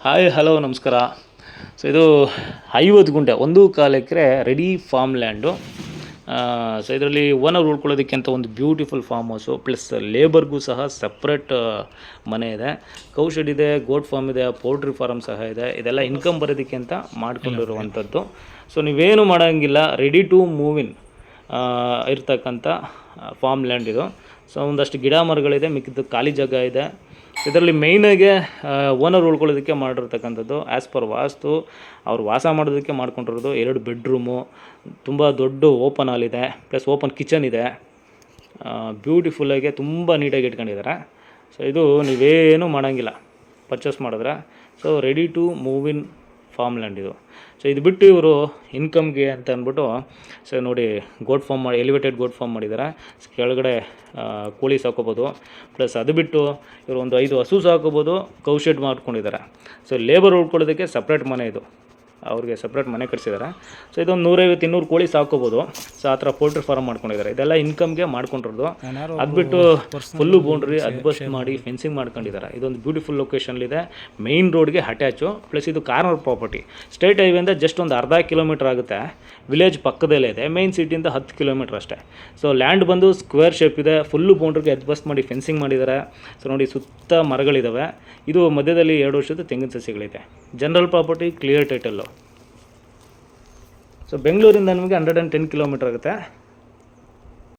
Hi hello ನಮಸ್ಕಾರ. So ಇದು 50 ಗುಂಟೆ 1.25 ಎಕರೆ ರೆಡಿ ಫಾರ್ಮ್ ಲ್ಯಾಂಡು. ಸೊ ಇದರಲ್ಲಿ ಓನರ್ ಉಳ್ಕೊಳ್ಳೋದಕ್ಕೆ ಅಂತ ಒಂದು ಬ್ಯೂಟಿಫುಲ್ ಫಾರ್ಮ್ ಹೌಸು ಪ್ಲಸ್ ಲೇಬರ್ಗೂ ಸಹ ಸಪ್ರೇಟ್ ಮನೆ ಇದೆ, ಕೌ ಶೆಡ್ ಇದೆ, ಗೋಟ್ ಫಾರ್ಮ್ ಇದೆ, ಪೌಲ್ಟ್ರಿ ಫಾರ್ಮ್ ಸಹ ಇದೆ. ಇದೆಲ್ಲ ಇನ್ಕಮ್ ಬರೋದಕ್ಕೆ ಅಂತ ಮಾಡ್ಕೊಂಡಿರುವಂಥದ್ದು. ಸೊ ನೀವೇನು ಮಾಡೋಂಗಿಲ್ಲ, ರೆಡಿ ಟು ಮೂವ್ ಇನ್ ಇರ್ತಕ್ಕಂಥ ಫಾರ್ಮ್ ಲ್ಯಾಂಡ್ ಇದು. ಸೊ ಒಂದಷ್ಟು ಗಿಡ ಮರಗಳಿದೆ, ಮಿಕ್ಕಿದ್ದು ಖಾಲಿ ಜಾಗ ಇದೆ. ಇದರಲ್ಲಿ ಮೇಯ್ನಾಗೆ ಓನರ್ ಉಳ್ಕೊಳ್ಳೋದಕ್ಕೆ ಮಾಡಿರ್ತಕ್ಕಂಥದ್ದು ಆ್ಯಸ್ ಪರ್ ವಾಸ್ತು ಅವ್ರು ವಾಸ ಮಾಡೋದಕ್ಕೆ ಮಾಡ್ಕೊಂಡಿರೋದು 2 ಬೆಡ್ರೂಮು, ತುಂಬ ದೊಡ್ಡ ಓಪನ್ ಹಾಲ್ ಇದೆ, ಪ್ಲಸ್ ಓಪನ್ ಕಿಚನ್ ಇದೆ. ಬ್ಯೂಟಿಫುಲ್ಲಾಗಿ ತುಂಬ ನೀಟಾಗಿ ಇಟ್ಕೊಂಡಿದ್ದಾರೆ. ಸೊ ಇದು ನೀವೇನು ಮಾಡೋಂಗಿಲ್ಲ ಪರ್ಚೇಸ್ ಮಾಡಿದ್ರೆ. So ready to move in farm land ಇದು. ಸೊ ಇದು ಬಿಟ್ಟು ಇವರು ಇನ್ಕಮ್ಗೆ ಅಂತ ಅಂದ್ಬಿಟ್ಟು ಸೊ ನೋಡಿ ಗೋಟ್ ಫಾರ್ಮ್ ಮಾಡಿ, ಎಲಿವೇಟೆಡ್ ಗೋಟ್ ಫಾರ್ಮ್ ಮಾಡಿದ್ದಾರೆ. ಕೆಳಗಡೆ ಕೋಳಿ ಸಾಕೋಬೋದು, ಪ್ಲಸ್ ಅದು ಬಿಟ್ಟು ಇವರು ಒಂದು 5 ಹಸು ಸಾಕೋಬೋದು, ಕೌ ಶೆಡ್ ಮಾಡ್ಕೊಂಡಿದ್ದಾರೆ. ಸೊ ಲೇಬರ್ ಉಳ್ಕೊಳ್ಳೋದಕ್ಕೆ ಸಪ್ರೇಟ್ ಮನೆ ಇದು, ಅವ್ರಿಗೆ ಸಪ್ರೇಟ್ ಮನೆ ಕಟ್ಸಿದ್ದಾರೆ. ಸೊ ಇದೊಂದು 150-200 ಕೋಳಿ ಸಾಕೋಬೋದು. ಸೊ ಆ ಥರ ಪೋಲ್ಟ್ರಿ ಫಾರ್ಮ್ ಮಾಡ್ಕೊಂಡಿದ್ದಾರೆ. ಇದೆಲ್ಲ ಇನ್ಕಮ್ಗೆ ಮಾಡ್ಕೊಂಡಿರೋದು. ಅದು ಬಿಟ್ಟು ಫುಲ್ಲು ಬೌಂಡ್ರಿ ಅದ್ಬಸ್ಟ್ ಮಾಡಿ ಫೆನ್ಸಿಂಗ್ ಮಾಡ್ಕೊಂಡಿದ್ದಾರೆ. ಇದೊಂದು ಬ್ಯೂಟಿಫುಲ್ ಲೊಕೇಶನ್ಲಿದೆ, ಮೇಯ್ನ್ ರೋಡ್ಗೆ ಅಟ್ಯಾಚು, ಪ್ಲಸ್ ಇದು ಕಾರ್ನರ್ ಪ್ರಾಪರ್ಟಿ. ಸ್ಟೇಟ್ ಹೈವೇಯಿಂದ ಜಸ್ಟ್ ಒಂದು ಅರ್ಧ ಕಿಲೋಮೀಟ್ರ್ ಆಗುತ್ತೆ, ವಿಲೇಜ್ ಪಕ್ಕದಲ್ಲೇ ಇದೆ, ಮೇಯ್ನ್ ಸಿಟಿಯಿಂದ 10 ಕಿಲೋಮೀಟ್ರ್ ಅಷ್ಟೇ. ಸೊ ಲ್ಯಾಂಡ್ ಬಂದು ಸ್ಕ್ವೇರ್ ಶೇಪ್ ಇದೆ, ಫುಲ್ಲು ಬೌಂಡ್ರಿಗೆ ಅದ್ಬಸ್ಟ್ ಮಾಡಿ ಫೆನ್ಸಿಂಗ್ ಮಾಡಿದ್ದಾರೆ. ಸೊ ನೋಡಿ ಸುತ್ತ ಮರಗಳಿದ್ದಾವೆ. ಇದು ಮಧ್ಯದಲ್ಲಿ 2 ವರ್ಷದ ತೆಂಗಿನ ಸಸಿಗಳಿದೆ. General property, clear title. So ಬೆಂಗಳೂರಿಂದ ನಮಗೆ 110 ಕಿಲೋಮೀಟ್ರ್ ಆಗುತ್ತೆ.